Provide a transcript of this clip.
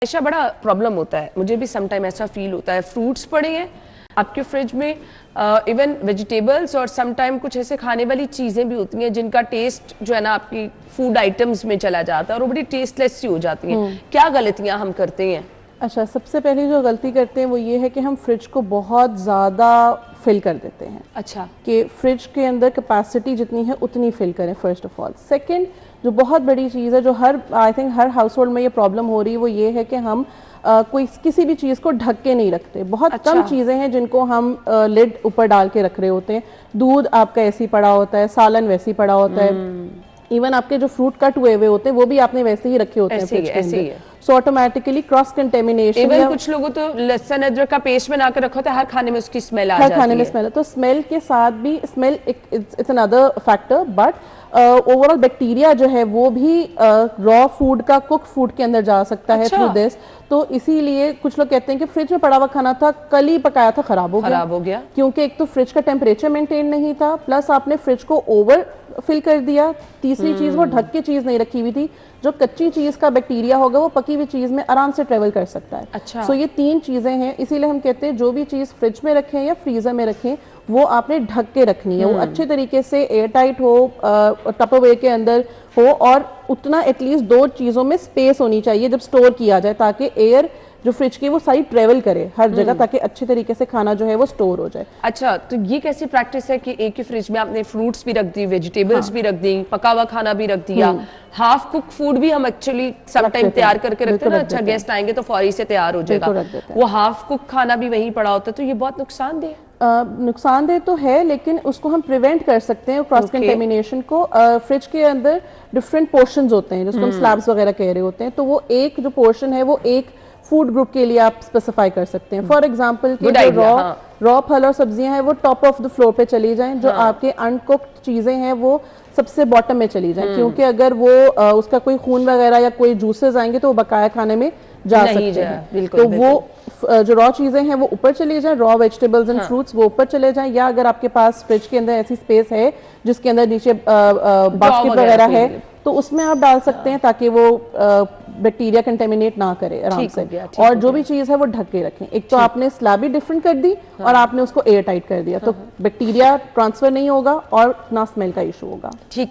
ऐसा बड़ा प्रॉब्लम होता है, मुझे भी सम टाइम ऐसा फील होता है, फ्रूट्स पड़े हैं आपके फ्रिज में, इवन वेजिटेबल्स और सम टाइम कुछ ऐसे खाने वाली चीज़ें भी होती हैं जिनका टेस्ट जो है ना आपकी फूड आइटम्स में चला जाता है और वो बड़ी टेस्टलेस सी हो जाती हैं। क्या गलतियां हम करते हैं? अच्छा, सबसे पहले जो गलती करते हैं वो ये है कि हम फ्रिज को बहुत ज़्यादा फिल कर देते हैं। अच्छा, कि फ्रिज के अंदर कैपेसिटी जितनी है उतनी फिल करें फर्स्ट ऑफ ऑल। सेकंड, जो बहुत बड़ी चीज़ है जो I think her house hold में ये प्रॉब्लम हो रही है, वो ये है कि हम कोई किसी भी चीज़ को ढक के नहीं रखते। बहुत कम चीज़ें हैं जिनको हम लिड ऊपर डाल के रख रहे होते हैं। दूध आपका ऐसे ही पड़ा होता है, सालन वैसे ही पड़ा होता है, इवन आपके जो फ्रूट कट हुए हुए होते हैं वो भी आपने वैसे ही रखे होते हैं फ्रिज के अंदर। So automatically cross contamination. Even कुछ लोगों तो लहसुन अदरक का पेस्ट बना कर रखा होता है, हर खाने में उसकी स्मेल आ जाती है। हर खाने में स्मेल है, तो स्मेल के साथ भी smell it's another factor, but overall bacteria जो है वो भी रॉ फूड का कुक फूड के अंदर जा सकता है थ्रू दिस। तो इसीलिए कुछ लोग कहते हैं कि फ्रिज में पड़ा हुआ खाना था, कल ही पकाया था, खराब हो गया क्योंकि एक तो फ्रिज का टेम्परेचर मेंटेन नहीं था, प्लस आपने फ्रिज को ओवर फिल कर दिया। तीसरी चीज, वो ढक के चीज नहीं रखी हुई थी। जो कच्ची चीज का बैक्टीरिया होगा वो पकी हुई चीज में आराम से ट्रेवल कर सकता है। अच्छा। सो ये तीन चीजें हैं, इसीलिए हम कहते हैं जो भी चीज फ्रिज में रखें या फ्रीजर में रखें वो आपने ढक के रखनी है। वो अच्छे तरीके से एयर टाइट हो, टपरवेयर के अंदर हो, और उतना एटलीस्ट 2 चीजों में स्पेस होनी चाहिए जब स्टोर किया जाए, ताकि एयर जो फ्रिज की वो सारी ट्रेवल करे हर जगह, ताकि अच्छे तरीके से खाना जो है वो स्टोर हो जाए। अच्छा, तो ये कैसी प्रैक्टिस है कि एक ही फ्रिज में आपने फ्रूट्स भी रख दी, वेजिटेबल्स भी रख दी, पका हुआ खाना भी रख दिया, हाफ कुक फूड भी हम एक्चुअली सम टाइम तैयार करके रखते हैं ना, अच्छा गेस्ट आएंगे तो फौरी से तैयार हो जाएगा, वो हाफ कुक खाना भी वहीं पड़ा होता है, तो ये बहुत नुकसानदेह है। नुकसानदेह तो है, लेकिन उसको हम प्रिवेंट कर सकते हैं क्रॉस कंटेमिनेशन को। फ्रिज के अंदर डिफरेंट पोर्शंस होते हैं जिसको हम स्लैब्स वगैरह कह रहे होते हैं, तो वो एक जो पोर्शन है वो एक फूड ग्रुप के लिए आप स्पेसिफाई कर सकते हैं। फॉर एग्जांपल कि जो रॉ फल और सब्जियां हैं वो टॉप ऑफ द फ्लोर पे चली जाएं, जो आपके अनकुक्ड चीजें हैं वो सबसे बॉटम में चली जाएं, क्योंकि अगर वो उसका कोई खून वगैरह या कोई जूसेस आएंगे तो वो बकाया खाने में जा सकते हैं। तो वो जो रॉ चीजें हैं वो ऊपर चली जाएं, रॉ वेजिटेबल्स एंड फ्रूट्स वो ऊपर चले जाएं, या अगर आपके पास फ्रिज के अंदर ऐसी स्पेस है जिसके अंदर नीचे बास्केट वगैरह है तो उसमें आप डाल सकते हैं, ताकि वो बैक्टीरिया कंटेमिनेट ना करे आराम से। और जो भी चीज है वो ढक के रखें। एक तो आपने स्लैब ही डिफरेंट कर दी और आपने उसको एयर टाइट कर दिया, तो बैक्टीरिया ट्रांसफर नहीं होगा और ना स्मेल का इशू होगा। ठीक है।